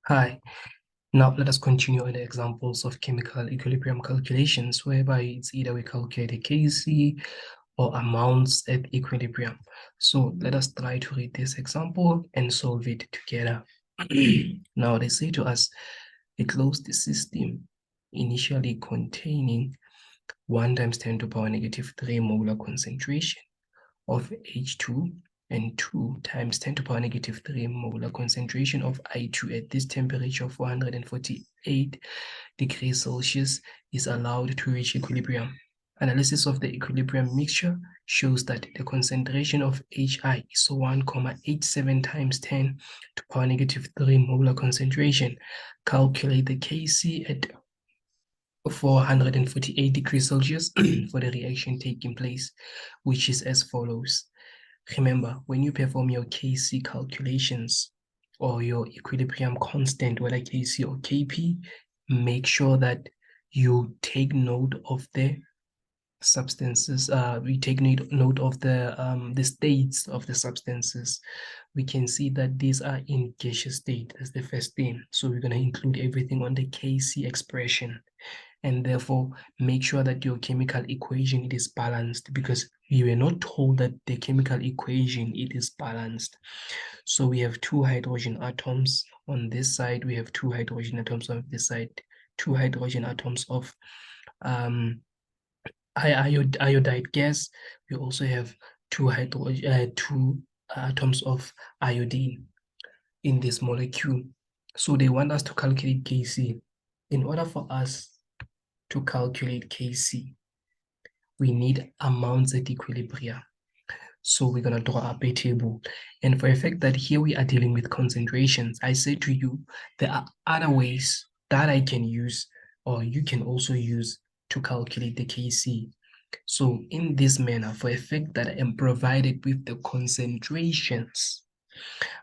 Hi, now let us continue with the examples of chemical equilibrium calculations, whereby it's either we calculate a Kc or amounts at equilibrium. So let us try to read this example and solve it together. Now they say to us, a closed system initially containing 1 times 10 to the power negative 3 molar concentration of H2 and 2 times 10 to the power negative 3 molar concentration of I2 at this temperature of 448 degrees Celsius is allowed to reach equilibrium. Analysis of the equilibrium mixture shows that the concentration of HI is 1,87 times 10 to the power negative 3 molar concentration. Calculate the Kc at 448 degrees Celsius for the reaction taking place, which is as follows. Remember, when you perform your Kc calculations or your equilibrium constant, whether Kc or Kp, make sure that you take note of the substances. We take note of the states of the substances. We can see that these are in gaseous state as the first thing. So we're going to include everything on the Kc expression, and therefore make sure that your chemical equation it is balanced, because we were not told that the chemical equation it is balanced. So we have 2 hydrogen atoms on this side, we have 2 hydrogen atoms on this side, 2 hydrogen atoms of iodide gas. We also have 2 atoms of iodine in this molecule. So they want us to calculate Kc. In order for us to calculate Kc, we need amounts at equilibrium. So we're going to draw up a table. And for a fact that here we are dealing with concentrations, I say to you, there are other ways that I can use, or you can also use to calculate the Kc. So in this manner, for a fact that I am provided with the concentrations,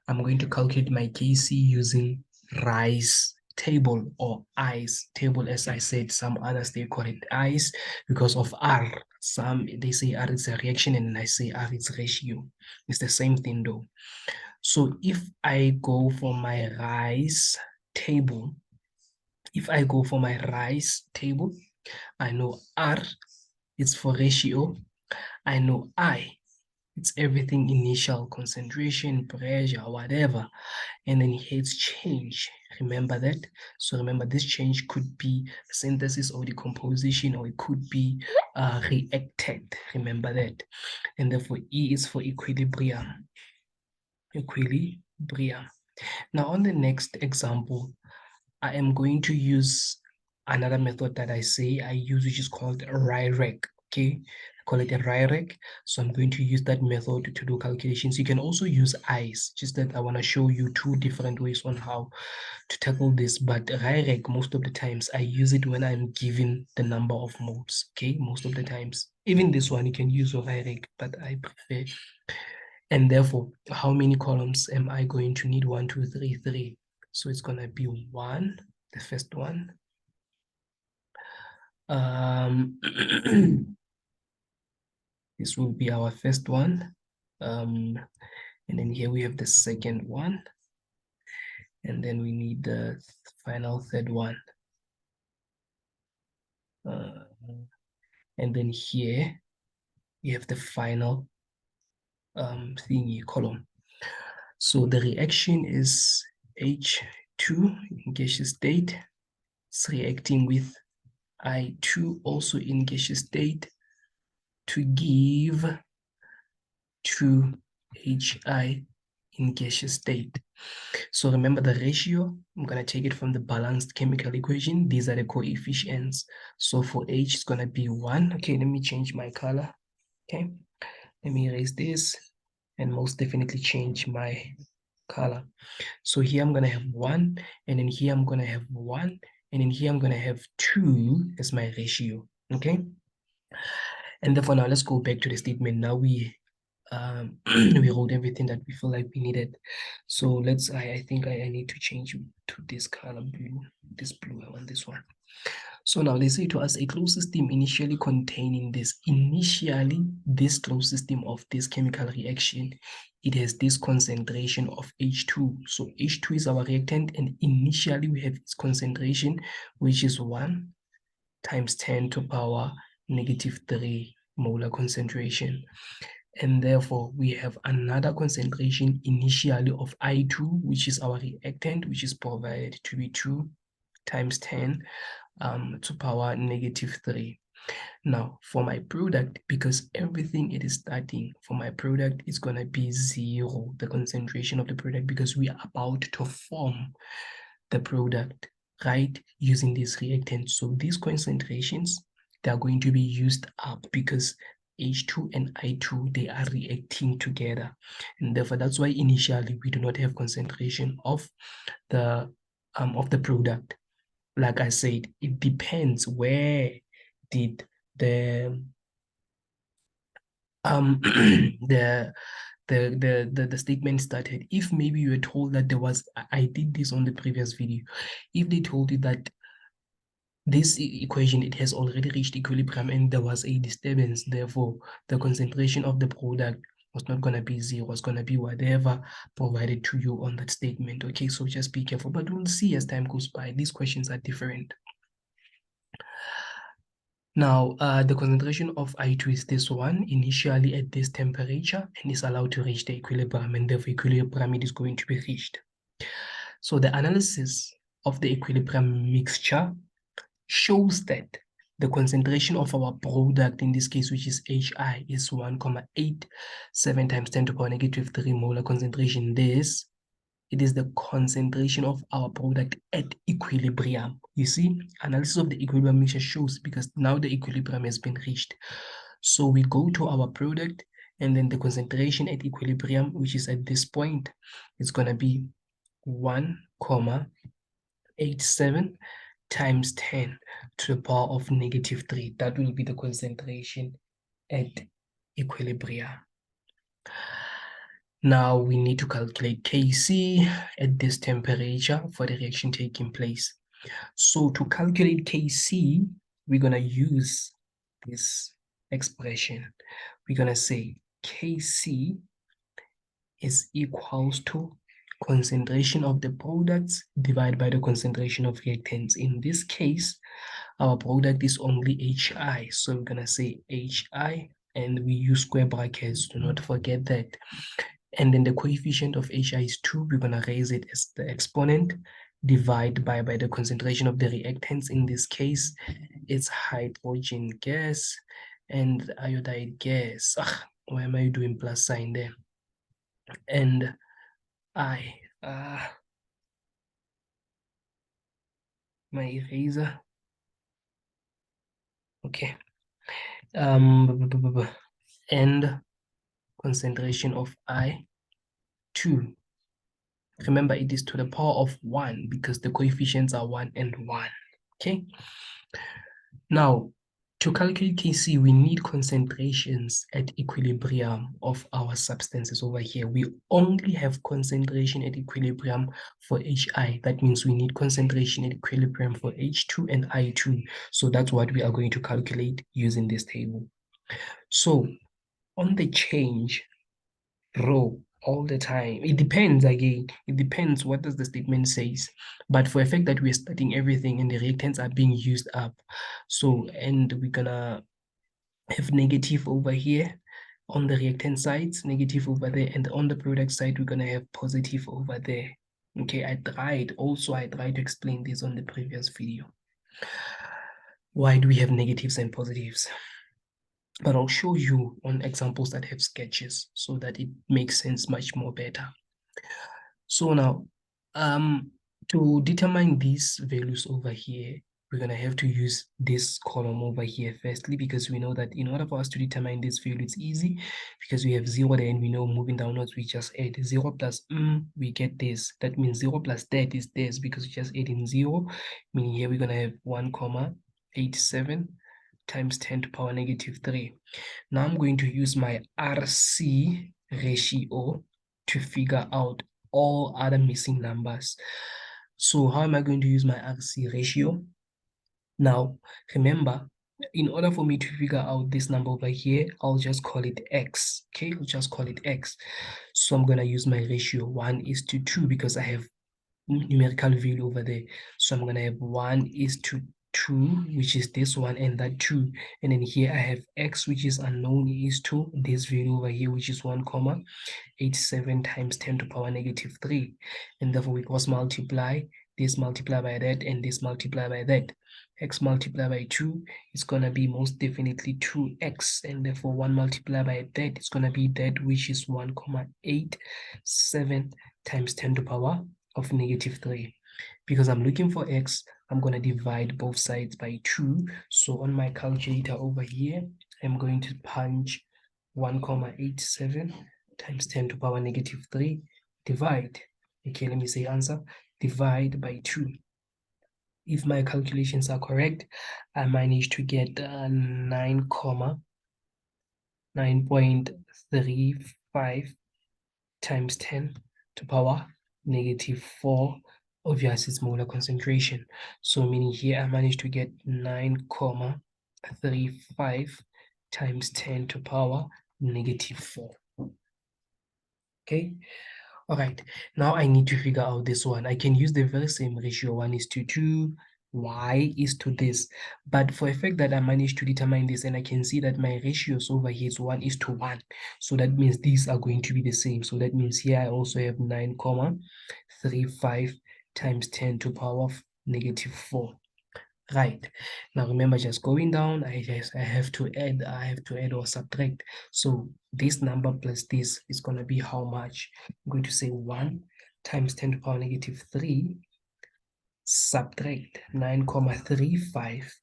I'm going to calculate my Kc using Rice table or ICE table. As I said, some others they call it ICE because of R. Some they say R is a reaction and I say R is ratio. It's the same thing though. So if I go for my Rice table, I know R is for ratio. I know I, it's everything initial, concentration, pressure, whatever. And then here it's change. Remember that? So remember, this change could be synthesis or decomposition, or it could be reacted. Remember that. And therefore, E is for equilibrium. Equilibrium. Now, on the next example, I am going to use another method that I use, which is called RIREC. Okay, I call it a RIREC. So I'm going to use that method to do calculations. You can also use ICE, just that I want to show you 2 different ways on how to tackle this. But RIREC, most of the times I use it when I'm given the number of moles. Okay, most of the times. Even this one you can use RIREC, but I prefer. And therefore, how many columns am I going to need? 1, 2, 3, 3. So it's gonna be 1, the first one. This will be our first one. And then here we have the second one. And then we need the final third one. And then here we have the final thingy column. So the reaction is H2 in gaseous state. It's reacting with I2 also in gaseous state to give 2HI in gaseous state. So remember the ratio, I'm going to take it from the balanced chemical equation. These are the coefficients. So for H, it's going to be 1. Okay, let me change my color. Okay, let me erase this and most definitely change my color. So here I'm going to have 1, and then here I'm going to have 1, and then here I'm going to have 2 as my ratio. Okay, and therefore now let's go back to the statement. Now we we wrote everything that we feel like we needed. So I think I need to change to this color blue, this blue, I want this one. So now they say to us a closed system initially containing this. Initially, this closed system of this chemical reaction, it has this concentration of H2. So H2 is our reactant, and initially we have its concentration, which is 1 times 10 to power negative 3 molar concentration. And therefore, we have another concentration initially of I2, which is our reactant, which is provided to be 2 times 10 to power negative 3. Now, for my product, because everything it is starting, for my product, it's going to be 0, the concentration of the product, because we are about to form the product, right, using these reactants. So these concentrations, they are going to be used up because H2 and I2, they are reacting together. And therefore, that's why initially we do not have concentration of the product. Like I said, it depends where did the the the statement started. If maybe you were told that there was, I did this on the previous video, if they told you that this equation, it has already reached equilibrium and there was a disturbance, therefore the concentration of the product was not going to be 0, was going to be whatever provided to you on that statement. Okay, so just be careful, but we'll see as time goes by. These questions are different. Now, the concentration of I2 is this one, initially at this temperature, and is allowed to reach the equilibrium, and therefore equilibrium it is going to be reached. So the analysis of the equilibrium mixture shows that the concentration of our product, in this case, which is HI, is 1,87 times 10 to the power negative 3 molar concentration. This, it is the concentration of our product at equilibrium. You see, analysis of the equilibrium mixture shows, because now the equilibrium has been reached. So we go to our product, and then the concentration at equilibrium, which is at this point, is going to be 1,87 times 10 to the power of negative 3. That will be the concentration at equilibrium. Now we need to calculate Kc at this temperature for the reaction taking place. So to calculate Kc, we're going to use this expression. We're going to say Kc is equals to concentration of the products divided by the concentration of reactants. In this case, our product is only HI. So we're going to say HI, and we use square brackets. Do not forget that. And then the coefficient of HI is 2. We're going to raise it as the exponent, divide by the concentration of the reactants. In this case, it's hydrogen gas and iodide gas. Why am I doing plus sign there? And my eraser. Okay. And concentration of I2. Remember, it is to the power of 1 because the coefficients are 1 and 1. Okay. Now, to calculate Kc, we need concentrations at equilibrium of our substances over here. We only have concentration at equilibrium for HI. That means we need concentration at equilibrium for H2 and I2. So that's what we are going to calculate using this table. So on the change row all the time, it depends again. It depends what does the statement says. But for a fact that we're starting everything and the reactants are being used up. So, and we're gonna have negative over here on the reactant sides, negative over there, and on the product side, we're gonna have positive over there. Okay, I tried to explain this on the previous video. Why do we have negatives and positives? But I'll show you on examples that have sketches so that it makes sense much more better. So now, to determine these values over here, we're going to have to use this column over here firstly, because we know that in order for us to determine this value, it's easy because we have 0 there, and we know moving downwards, we just add 0 plus we get this. That means 0 plus that is this, because we just add in 0, meaning here we're going to have 1,87 times 10 to the power negative 3. Now I'm going to use my RC ratio to figure out all other missing numbers. So how am I going to use my RC ratio? Now, remember, in order for me to figure out this number over here, I'll just call it x. Okay, I'll just call it x. So I'm going to use my ratio 1:2 because I have numerical value over there. So I'm going to have 1:2, which is this one and that 2. And then here I have x, which is unknown, is to this value over here, which is 1,87 times 10 to the power negative 3. And therefore we cross multiply, this multiply by that, and this multiply by that. X multiplied by 2 is going to be most definitely 2x, and therefore 1 multiplied by that is going to be that, which is 1,87 times 10 to the power of negative 3. Because I'm looking for x, I'm going to divide both sides by 2. So on my calculator over here, I'm going to punch 1,87 times 10 to the power negative 3, divide. Okay, let me say answer, divide by 2. If my calculations are correct, I managed to get 9.35 times 10 to the power negative 4. Obviously, it's molar concentration. So meaning here I managed to get 9.35 times 10 to the power negative 4. Okay. All right, now I need to figure out this one. I can use the very same ratio, 1:2, y is to this. But for a fact that I managed to determine this, and I can see that my ratios over here is 1:1. So that means these are going to be the same. So that means here I also have 9.35 times 10 to the power of negative 4. Right. Now remember, just going down, I have to add or subtract. So this number plus this is going to be how much? I'm going to say 1 times 10 to the power negative 3 subtract 9.35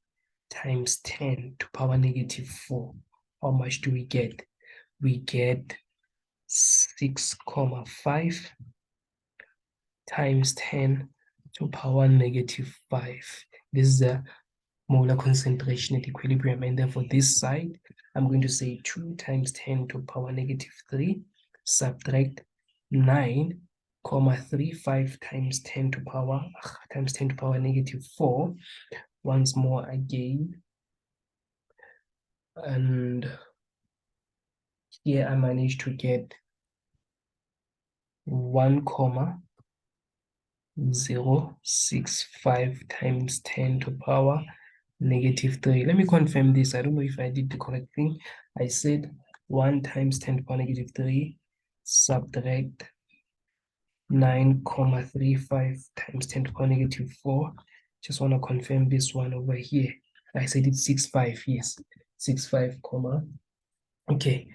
times 10 to the power negative 4. How much do we get? We get 6.5 times 10 to the power negative 5. This is the molar concentration at equilibrium, and therefore this side I'm going to say 2 times 10 to the power negative 3 subtract 9.35 times 10 to the power negative 4 once more again, and here I managed to get 1,065 times 10 to the power negative 3. Let me confirm this. I don't know if I did the correct thing. I said 1 times 10 to the power negative 3 subtract 9.35 times 10 to the power negative 4. Just want to confirm this one over here. I said it's 65, yes. 65, okay.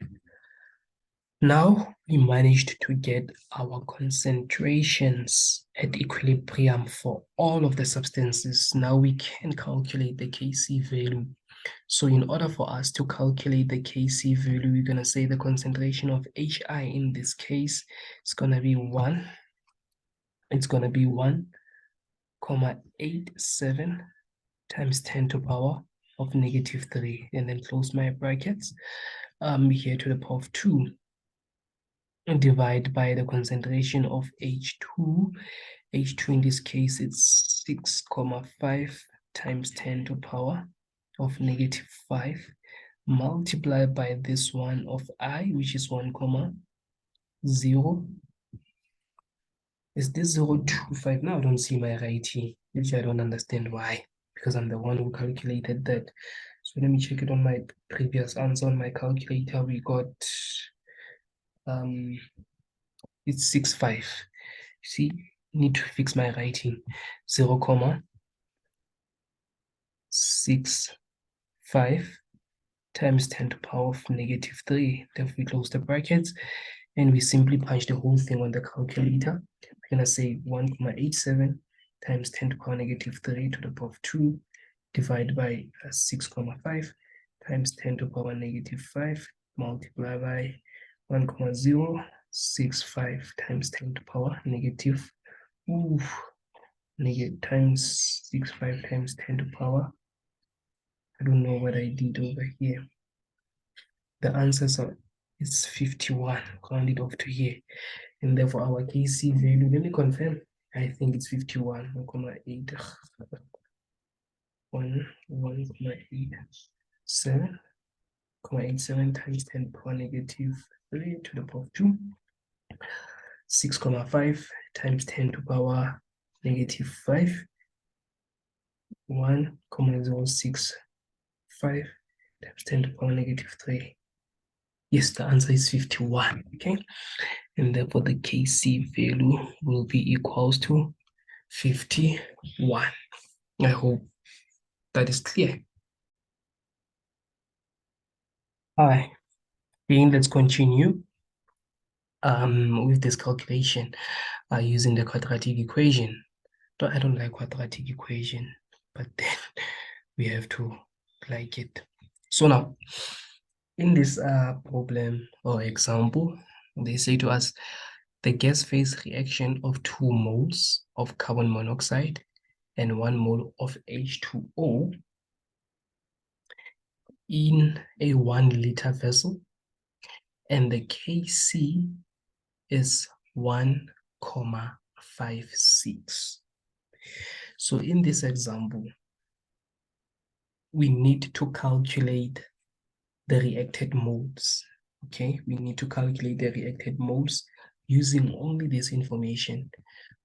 Now we managed to get our concentrations at equilibrium for all of the substances. Now we can calculate the Kc value. So in order for us to calculate the Kc value, we're going to say the concentration of Hi in this case is going to be 1. It's going to be 1,87 times 10 to the power of negative 3. And then close my brackets here to the power of 2. And divide by the concentration of H2. H2 in this case, it's 6.5 times 10 to the power of negative 5, multiply by this one of I, which is 1,0. Is this 0.25? Now I don't see my writing, which I don't understand why, because I'm the one who calculated that. So let me check it on my previous answer on my calculator. We got it's 6.5. See, need to fix my writing. 0.65 times 10 to the power of negative 3. Then we close the brackets and we simply punch the whole thing on the calculator. We're going to say 1.87 times 10 to the power negative 3 to the power of 2 divided by 6.5 times 10 to the power negative 5 multiply by 1.065 times 10 to the power negative times 65 times 10 to the power. I don't know what I did over here. The answers are, it's 51, round it off to here. And therefore our Kc value, let me confirm, I think it's 51, 1.8. 1.87 times 10 power negative 3 to the power of 2. 6.5 times 10 to power negative 5. 1.065 times 10 to power negative 3. Yes, the answer is 51. Okay, and therefore the Kc value will be equals to 51. I hope that is clear. All right, then let's continue with this calculation using the quadratic equation. I don't like quadratic equation, but then we have to like it. So now, in this problem or example, they say to us, the gas phase reaction of 2 moles of carbon monoxide and 1 mole of H2O in a 1 liter vessel, and the Kc is 1,56. So in this example, we need to calculate the reacted moles. Okay, we need to calculate the reacted moles using only this information.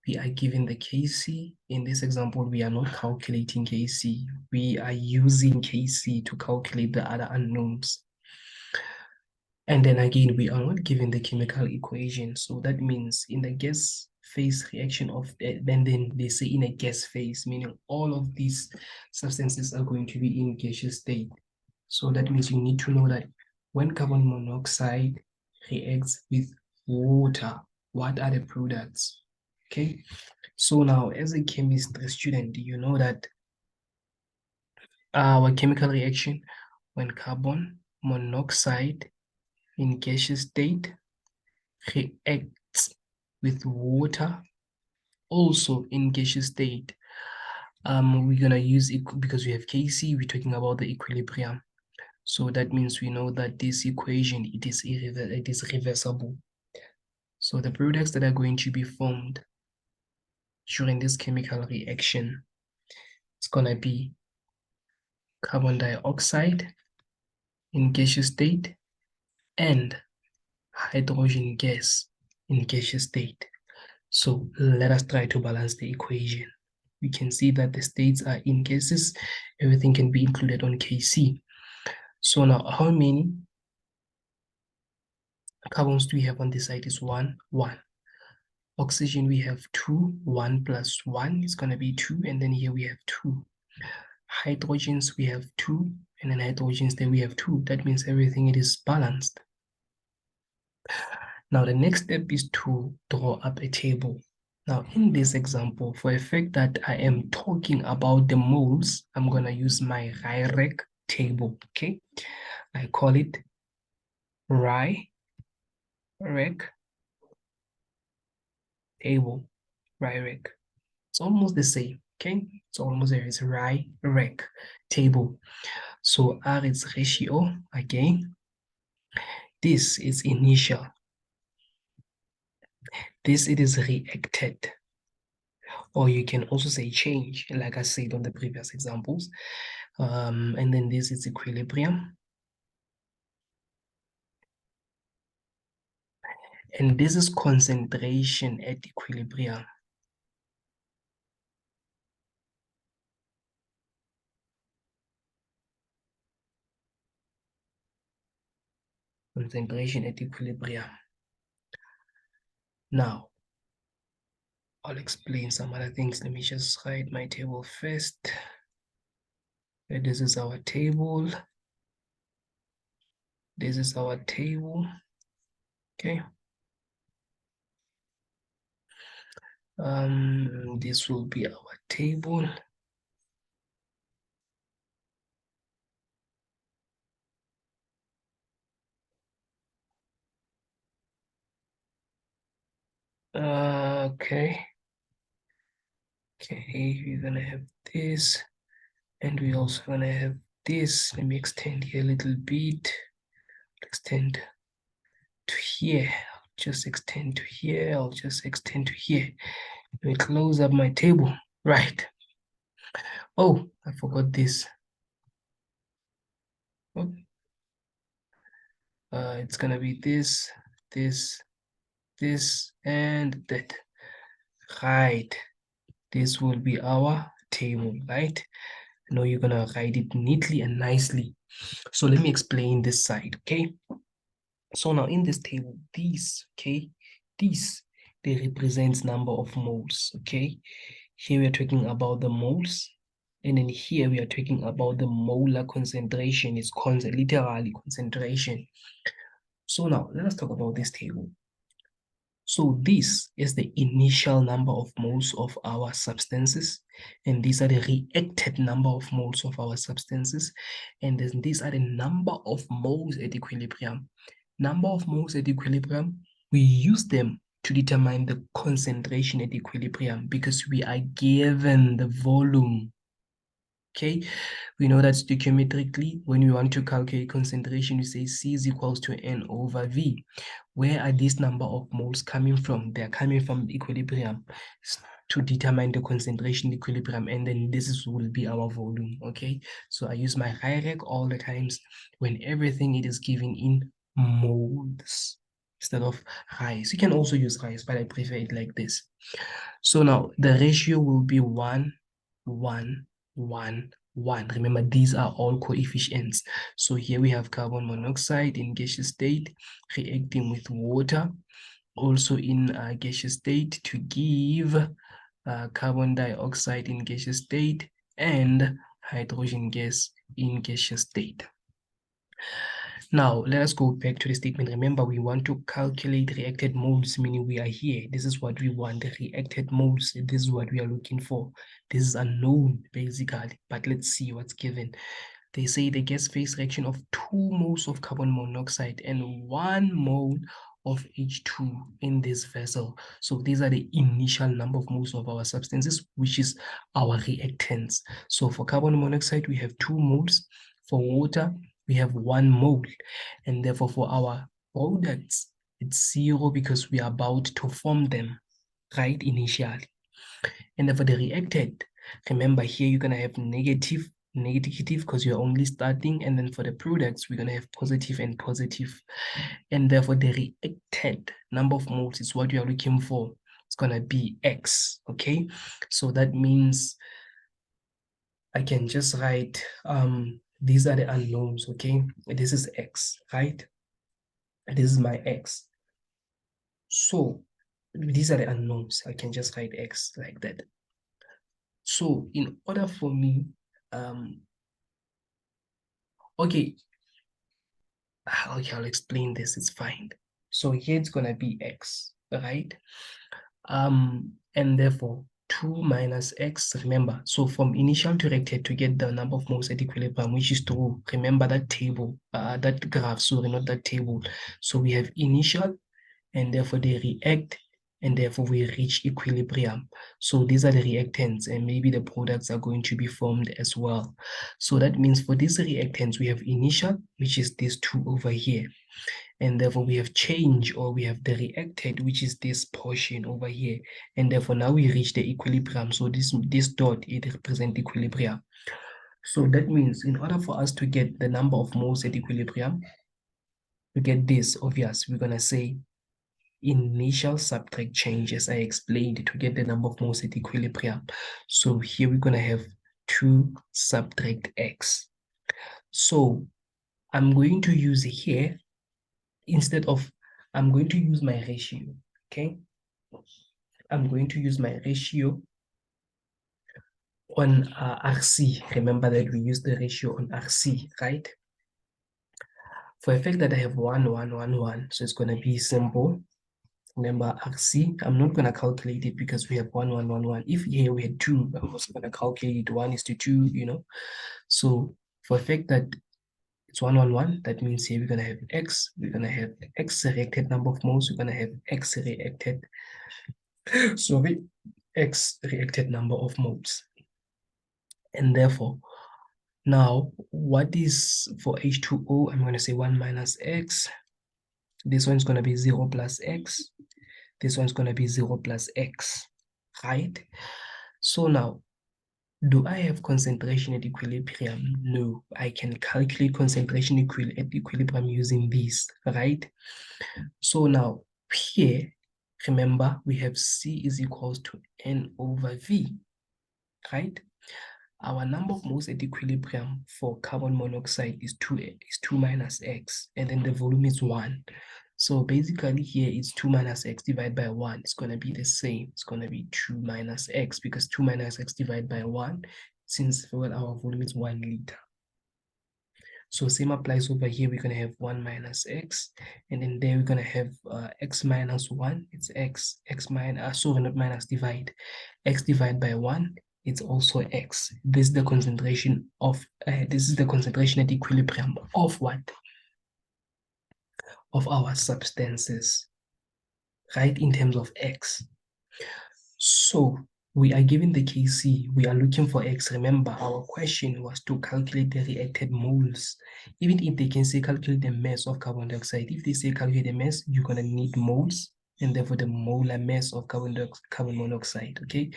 We are given the Kc. In this example, we are not calculating Kc. We are using Kc to calculate the other unknowns. And then again, we are not given the chemical equation. So that means in the gas phase reaction of, then they say in a gas phase, meaning all of these substances are going to be in gaseous state. So that means you need to know that when carbon monoxide reacts with water, what are the products? Okay, so now as a chemistry student, you know that our chemical reaction when carbon monoxide in gaseous state reacts with water also in gaseous state, we're gonna use it because we have Kc, we're talking about the equilibrium. So that means we know that this equation, it is reversible. So the products that are going to be formed during this chemical reaction, it's gonna be carbon dioxide in gaseous state and hydrogen gas in gaseous state. So let us try to balance the equation. We can see that the states are in gases. Everything can be included on Kc. So now how many carbons do we have on this side? Is 1, 1. Oxygen we have 2, 1 plus 1 is going to be 2, and then here we have 2. Hydrogens we have 2, and then hydrogens there we have 2. That means everything it is balanced. Now the next step is to draw up a table. Now in this example, for a fact that I am talking about the moles, I'm going to use my RIREC table, okay? I call it RIREC table, RIREC. It's almost the same, okay? It's almost there. It's RIREC table. So R is ratio again. This is initial. This it is reacted. Or you can also say change, like I said on the previous examples. And then this is equilibrium. And this is concentration at equilibrium. Concentration at equilibrium. Now, I'll explain some other things. Let me just write my table first. This is our table. This is our table. Okay. This will be our table. Okay. Okay, we're gonna have this, and we're also gonna have this. Let me extend here a little bit. Extend to here. Just extend to here. I'll just extend to here. Let me close up my table. Right. Oh, I forgot this. Oh, it's gonna be this, this, this, and that. Right. This will be our table, right? Now you're gonna write it neatly and nicely. So let me explain this side, okay? So now in this table, these, okay, these, they represent number of moles, okay? Here we are talking about the moles, and then here we are talking about the molar concentration. It's literally concentration. So now let us talk about this table. So this is the initial number of moles of our substances, and these are the reacted number of moles of our substances, and then these are the number of moles at equilibrium. Number of moles at equilibrium, we use them to determine the concentration at equilibrium because we are given the volume. Okay, we know that stoichiometrically, when we want to calculate concentration, we say C is equals to N over V. Where are these number of moles coming from? They're coming from equilibrium to determine the concentration equilibrium, and then will be our volume, okay? So I use my hierarchy all the times when everything it is given in moles instead of rise. You can also use rise, but I prefer it like this. So now the ratio will be 1, 1, 1, 1. Remember, these are all coefficients. So here we have carbon monoxide in gaseous state reacting with water, also in gaseous state to give carbon dioxide in gaseous state and hydrogen gas in gaseous state. Now, let us go back to the statement. Remember, we want to calculate reacted moles, meaning we are here. This is what we want, the reacted moles. This is what we are looking for. This is unknown, basically, but let's see what's given. They say the gas phase reaction of 2 moles of carbon monoxide and 1 mole of H2 in this vessel. So these are the initial number of moles of our substances, which is our reactants. So for carbon monoxide, we have 2 moles. For water, we have 1 mole. And therefore for our products, it's 0 because we are about to form them, right, initially. And then for the reactant, remember here you're going to have negative because you're only starting, and then for the products we're going to have positive and positive, and therefore the reactant number of moles is what you are looking for. It's going to be X, okay? So that means I can just write these are the unknowns, okay? This is X, right? This is my X. So these are the unknowns. I can just write X like that. So in order for me, okay, I'll explain this, it's fine. So here it's gonna be X, right? And therefore 2 minus X, remember, so from initial to reacted to get the number of moles at equilibrium, which is true, remember that table, that graph, sorry, not that table. So we have initial, and therefore they react, and therefore we reach equilibrium. So these are the reactants, and maybe the products are going to be formed as well. So that means for these reactants, we have initial, which is this 2 over here. And therefore we have change, or we have the reactant, which is this portion over here. And therefore now we reach the equilibrium. So this dot, it represents equilibrium. So that means in order for us to get the number of moles at equilibrium, to get this, obvious, we're going to say initial subtract change, as I explained, to get the number of moles at equilibrium. So here we're going to have 2 subtract X. So I'm going to use here, instead of, I'm going to use my ratio, okay? I'm going to use my ratio on RC. Remember that we use the ratio on RC, right? For a fact that I have 1, 1, 1, 1, so it's going to be simple. Remember RC, I'm not going to calculate it because we have 1, 1, 1, 1. If here we had 2, I'm also going to calculate 1 is to 2, you know. So for a fact that it's 1, 1, 1, that means here we're going to have X, we're going to have X reacted number of moles, we're going to have X reacted, sorry, X reacted number of moles. And therefore, now what is for H2O? I'm going to say 1 minus X. This one's going to be 0 plus X. This one's going to be 0 plus X, right? So now, Do I have concentration at equilibrium? No, I can calculate concentration at equilibrium using this, right? So now here, remember we have C is equals to N over V, right? Our number of moles at equilibrium for carbon monoxide is 2 minus X, and then the volume is 1. So basically here it's 2 minus X divided by 1. It's going to be the same. It's going to be 2 minus X, because 2 minus X divided by 1, since well, our volume is 1 liter. So same applies over here. We're going to have 1 minus X, and then there we're going to have X minus 1. It's X minus, sorry, not minus, divide. X divided by 1, it's also X. This is the concentration of, this is the concentration at equilibrium of what? Of our substances, right, in terms of X. So we are given the Kc, we are looking for X. Remember, our question was to calculate the reacted moles. Even if they can say calculate the mass of carbon dioxide, if they say calculate the mass, you're going to need moles, and therefore the molar mass of carbon monoxide, okay?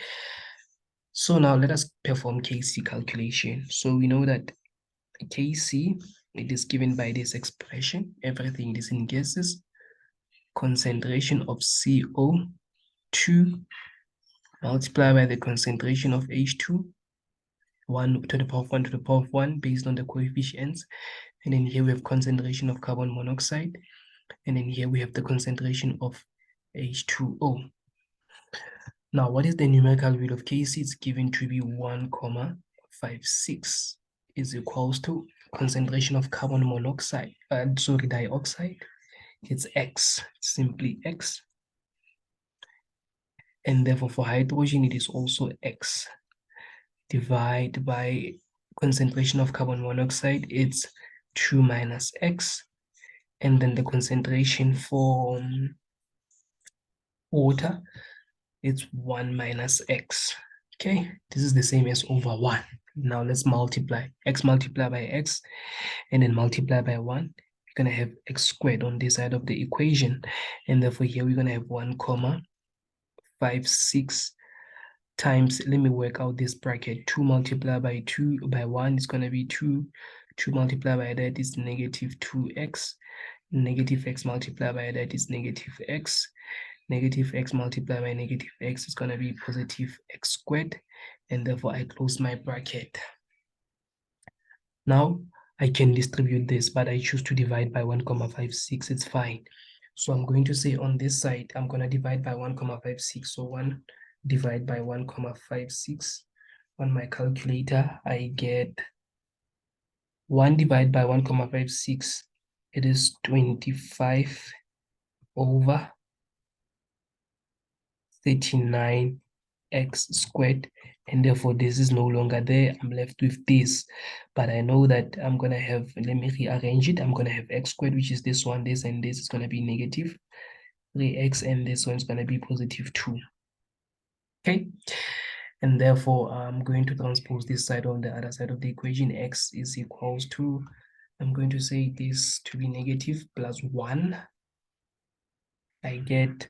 So now let us perform Kc calculation. So we know that Kc, it is given by this expression. Everything is in gases. Concentration of CO2 multiplied by the concentration of H2, 1 to the power of 1 to the power of 1 based on the coefficients. And then here we have concentration of carbon monoxide. And then here we have the concentration of H2O. Now, what is the numerical value of Kc? It's given to be 1,56 is equals to concentration of carbon monoxide, dioxide. It's X, simply X. And therefore for hydrogen, it is also X. Divide by concentration of carbon monoxide, it's 2 minus X. And then the concentration for water, it's 1 minus X. Okay, this is the same as over 1. Now let's multiply. X multiplied by X, and then multiply by 1. We're going to have X squared on this side of the equation. And therefore here we're going to have 1,56 times, let me work out this bracket, 2 multiplied by 2 by 1 is going to be 2. 2 multiplied by that is negative 2x. Negative x multiplied by that is negative x. Negative x multiplied by negative x is going to be positive x squared. And therefore I close my bracket. Now I can distribute this, but I choose to divide by 1,56. It's fine. So I'm going to say on this side, I'm going to divide by 1,56. So 1 divide by 1,56. On my calculator, I get 1 divided by 1,56. It is 25 over 39 x squared. And therefore this is no longer there. I'm left with this, but I know that I'm going to have, let me rearrange it. I'm going to have x squared, which is this one, this, and this is going to be negative 3x, and this one is going to be positive 2. Okay, and therefore I'm going to transpose this side on the other side of the equation. X is equals to, I'm going to say this to be negative plus 1. I get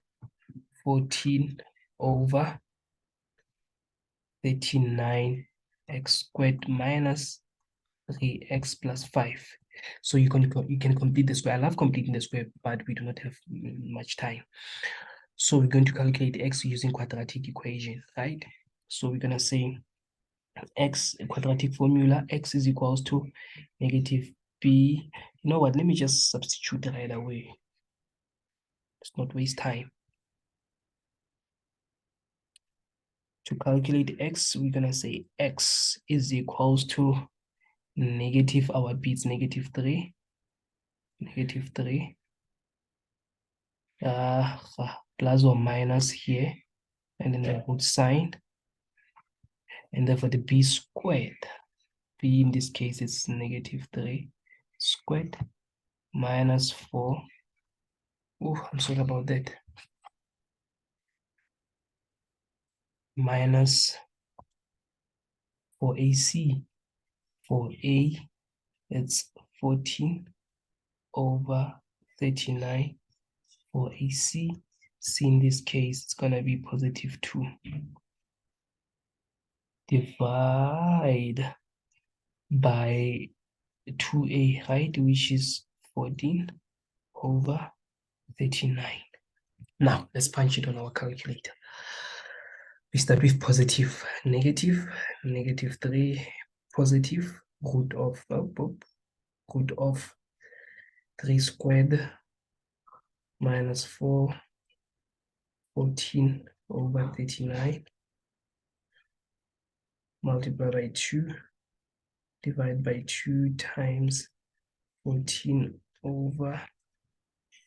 14 over 39 x squared minus 3x plus 5. So you can complete the square. I love completing the square, but we do not have much time. So we're going to calculate x using quadratic equation, right? So we're going to say x, quadratic formula, x is equals to negative b. You know what? Let me just substitute right away. Let's not waste time. To calculate x, we're going to say x is equals to negative, our b is negative 3. Negative 3. Plus or minus here. And then the root sign. And therefore the b squared. B in this case is negative 3 squared minus 4. Oh, I'm sorry about that. Minus 4ac. For a, it's 14 over 39. For ac, C in this case, it's going to be positive 2. divide by 2a, right, which is 14 over 39. Now, let's punch it on our calculator. We start with positive, negative 3, positive, root of 3 squared minus 4, 14 over 39, multiply by 2, divide by 2 times 14 over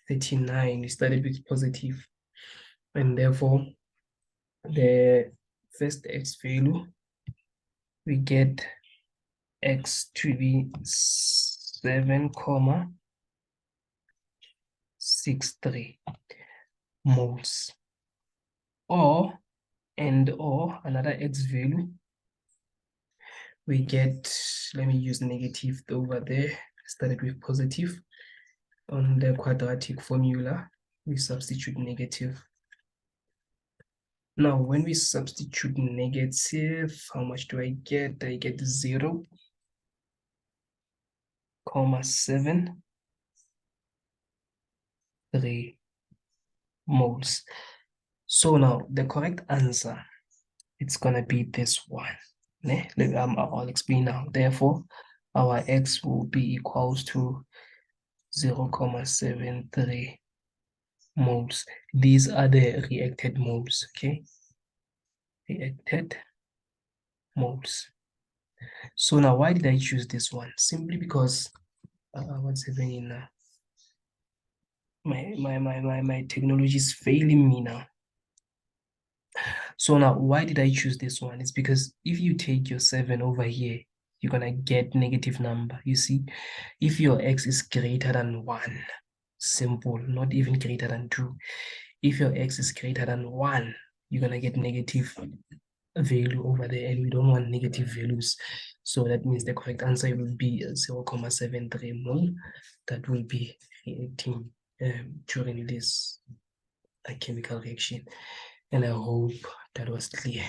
39. We started with positive, and therefore the first x value, we get x to be 7,63 moles, or another x value, we get, let me use negative over there, started with positive. On the quadratic formula, we substitute negative. Now, when we substitute negative, how much do I get? I get 0,73 moles. So now, the correct answer, it's gonna be this one. I'll explain now. Therefore, our x will be equals to 0,73 moles. These are the reacted moles, okay? Reacted moles. So now, why did I choose this one? Simply because what's happening now? My technology is failing me now. So now, why did I choose this one? It's because if you take your 7 over here, you're gonna get negative number. You see, if your x is greater than 1, simple, not even greater than 2. If your x is greater than 1, you're gonna get negative value over there, and we don't want negative values. So that means the correct answer will be 0,73 mole that will be reacting during this chemical reaction. And I hope that was clear.